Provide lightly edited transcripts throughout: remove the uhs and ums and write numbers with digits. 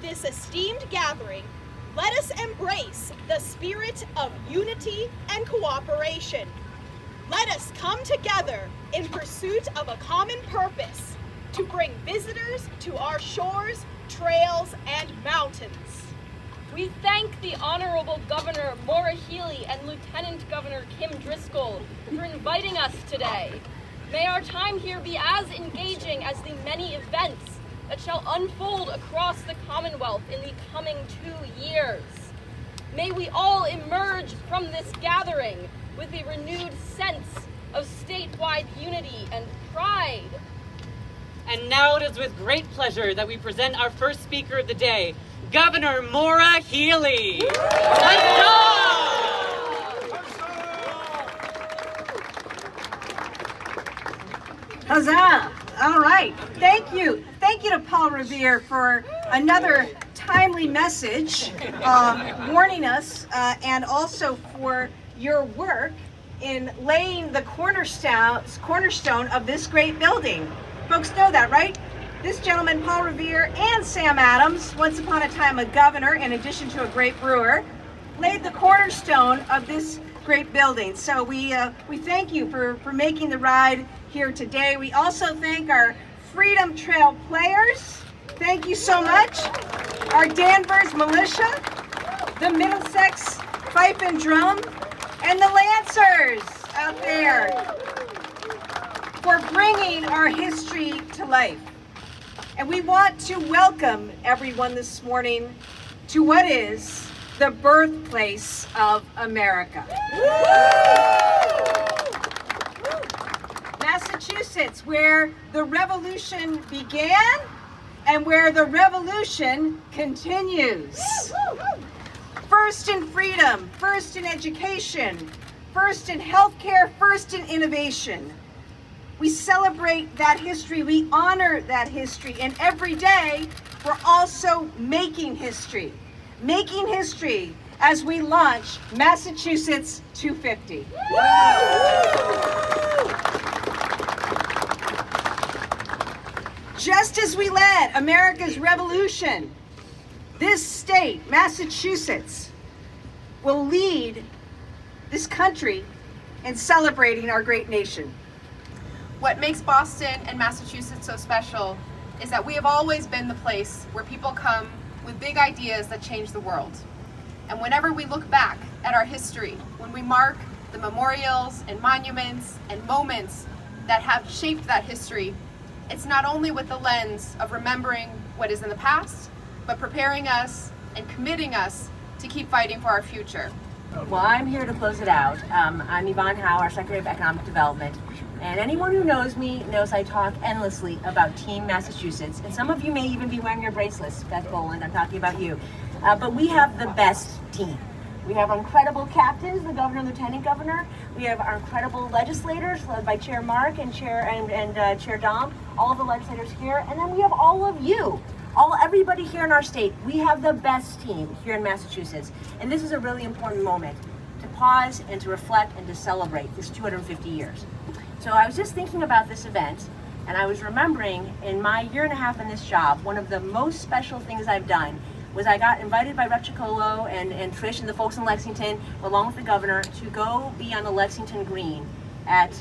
At this esteemed gathering, let us embrace the spirit of unity and cooperation. Let us come together in pursuit of a common purpose to bring visitors to our shores, trails, and mountains. We thank the Honorable Governor Maura Healey and Lieutenant Governor Healey-Driscoll for inviting us today. May our time here be as engaging as the many events that shall unfold across the Commonwealth in the coming 2 years. May we all emerge from this gathering with a renewed sense of statewide unity and pride. And now it is with great pleasure that we present our first speaker of the day, Governor Maura Healey. Let's go! Huzzah! All right. Thank you. Thank you to Paul Revere for another timely message warning us and also for your work in laying the cornerstone of this great building. Folks know that, right? This gentleman, Paul Revere, and Sam Adams, once upon a time a governor in addition to a great brewer, laid the cornerstone of this great building. So we thank you for making the ride here today. We also thank our Freedom Trail players. Thank you so much. Our Danvers Militia, the Middlesex Fife and Drum, and the Lancers out there for bringing our history to life. And we want to welcome everyone this morning to what is the birthplace of America. Massachusetts, where the revolution began and where the revolution continues. First in freedom, first in education, first in healthcare, first in innovation. We celebrate that history, we honor that history, and every day we're also making history. Making history as we launch Massachusetts 250. Just as we led America's revolution, this state, Massachusetts, will lead this country in celebrating our great nation. What makes Boston and Massachusetts so special is that we have always been the place where people come with big ideas that change the world. And whenever we look back at our history, when we mark the memorials and monuments and moments that have shaped that history, it's not only with the lens of remembering what is in the past, but preparing us and committing us to keep fighting for our future. Well, I'm here to close it out. I'm Yvonne Howe, our Secretary of Economic Development. And anyone who knows me knows I talk endlessly about Team Massachusetts. And some of you may even be wearing your bracelets. Beth Boland, I'm talking about you. But we have the best team. We have our incredible captains, the governor and lieutenant governor. We have our incredible legislators led by Chair Mark and Chair Dom, all of the legislators here. And then we have all of you. Everybody here in our state. We have the best team here in Massachusetts. And this is a really important moment to pause and to reflect and to celebrate this 250 years. So I was just thinking about this event, and I was remembering in my year and a half in this job, one of the most special things I've done was I got invited by Rep Chicolo and Trish and the folks in Lexington, along with the governor, to go be on the Lexington Green at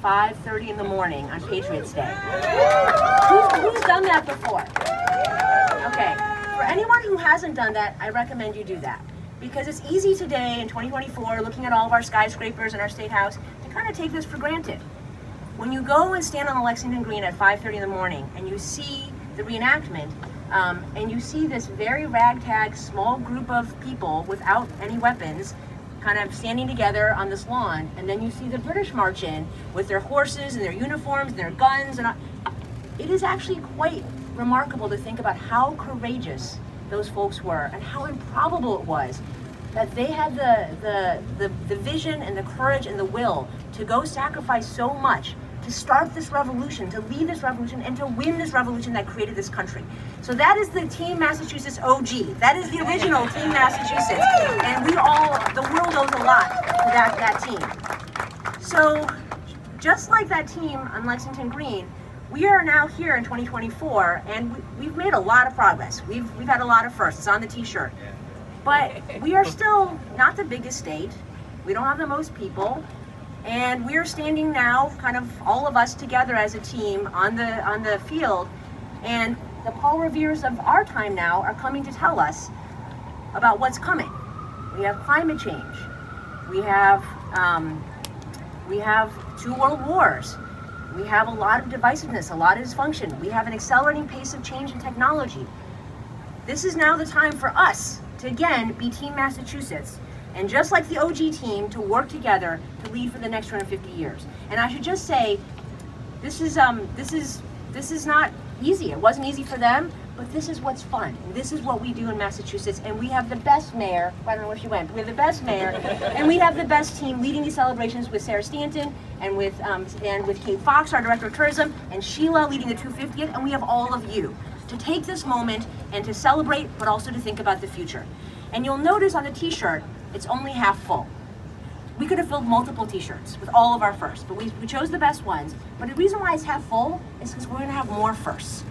5:30 in the morning on Patriots Day. Who's done that before? Okay, for anyone who hasn't done that, I recommend you do that. Because it's easy today in 2024, looking at all of our skyscrapers and our State House, to kind of take this for granted. When you go and stand on the Lexington Green at 5:30 in the morning and you see the reenactment, and you see this very ragtag small group of people without any weapons kind of standing together on this lawn, and then you see the British march in with their horses and their uniforms and their guns, and it is actually quite remarkable to think about how courageous those folks were and how improbable it was that they had the vision and the courage and the will to go sacrifice so much to start this revolution, to lead this revolution, and to win this revolution that created this country. So that is the Team Massachusetts OG. That is the original Team Massachusetts. And the world owes a lot to that team. So just like that team on Lexington Green, We are now here in 2024, and we've made a lot of progress. We've had a lot of firsts. It's on the t-shirt. But we are still not the biggest state. We don't have the most people. And we're standing now, kind of all of us together as a team on the field. And the Paul Reveres of our time now are coming to tell us about what's coming. We have climate change. We have 2 world wars. We have a lot of divisiveness, a lot of dysfunction. We have an accelerating pace of change in technology. This is now the time for us to again be Team Massachusetts, and just like the OG team, to work together to lead for the next 250 years. And I should just say, this is not easy. It wasn't easy for them, but this is what's fun. And this is what we do in Massachusetts, and we have the best mayor. I don't know where she went. We have the best mayor, and we have the best team leading these celebrations with Sarah Stanton and with Kate Fox, our director of tourism, and Sheila leading the 250th, and we have all of you to take this moment and to celebrate, but also to think about the future. And you'll notice on the t-shirt, it's only half full. We could have filled multiple t-shirts with all of our firsts, but we chose the best ones. But the reason why it's half full is because we're gonna have more firsts.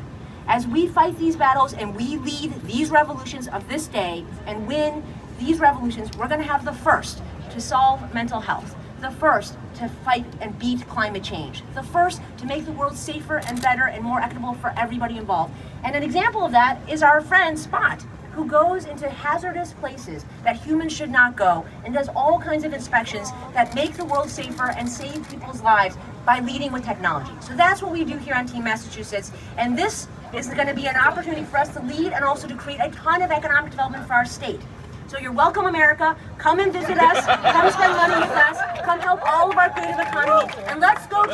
As we fight these battles and we lead these revolutions of this day and win these revolutions, we're gonna have the first to solve mental health, the first to fight and beat climate change, the first to make the world safer and better and more equitable for everybody involved. And an example of that is our friend Spot, who goes into hazardous places that humans should not go and does all kinds of inspections that make the world safer and save people's lives by leading with technology. So that's what we do here on Team Massachusetts, and this is going to be an opportunity for us to lead and also to create a ton of economic development for our state. So you're welcome, America. Come and visit us, come spend money with us, come help all of our creative economy, and let's go